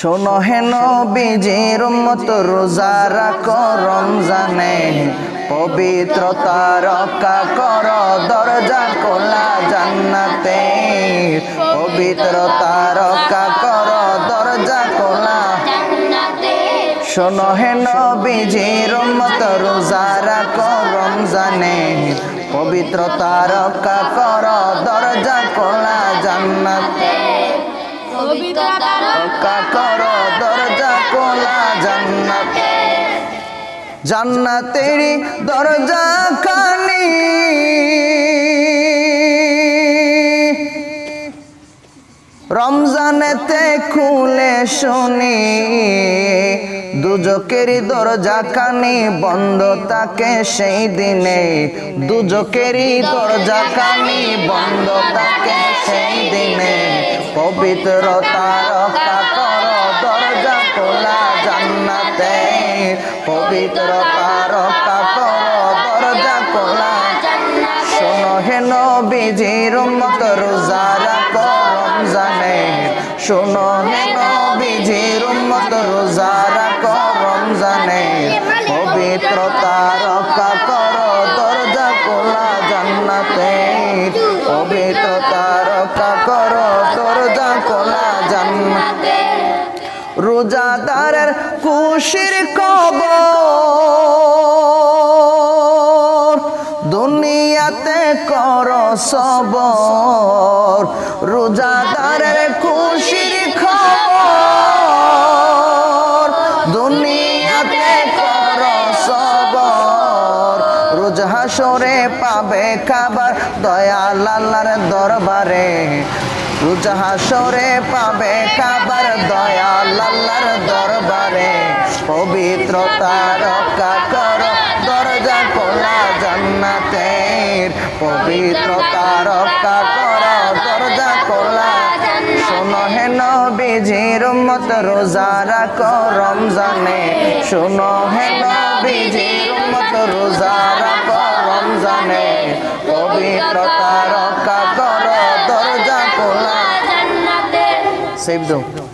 শোনো হে নবীজির উম্মত রোজা রাখো রমজানে পবিত্রতা রক্ষা করো দরজা খোলা জান্নাতে পবিত্রতা রক্ষা করো দরজা খোলা জান্নাতে শোনো হে নবীজির উম্মত রোজা রাখো রমজানে পবিত্রতা রক্ষা করো দরজা খোলা জান্নাতে পবিত্রতা রক্ষা করো দরজা খোলা জান্নাতে জান্নাতের দরজা খানি রমজানেতে খুলে শুনি দুজকের দরজা খানি বন্ধ থাকে সেই দিনে দুজকের দরজা খানি বন্ধ থাকে সেই দিনে পবিত্রতা রক্ষা করো দরজা খোলা জান্নাতে পবিত্রতা রক্ষা করো দরজা খোলা শোনো হে নবীজির উম্মত রোজা রাখো রমজানে শোনো হে নবীজির উম্মত রোজা রাখো রমজানে পবিত্রতা রক্ষা করো দরজা খোলা জান্নাতে পবিত্রতা রক্ষা করো দরজা খোলা জান্নাতে রোজাদারের খুশির খবর দুনিয়াতে করো সবর রোজাদারের খুশির খবর দুনিয়াতে করো সবর রোজ হাসরে পাবে খাবার দয়াল আল্লাহর দরবারে রোজ হাসরে পাবে খাবার দয়াল আল্লাহর দরবারে পবিত্রতা রক্ষা করো দরজা খোলা জান্নাতের পবিত্রতা রক্ষা করো দরজা খোলা শোনো হে নবীজির উম্মত রোজা রাখো রমজানে শোনো হে নবীজির উম্মত রোজা রাখো রমজানে পবিত্রতা রক্ষা করো দরজা খোলা জান্নাতে সেভ দাও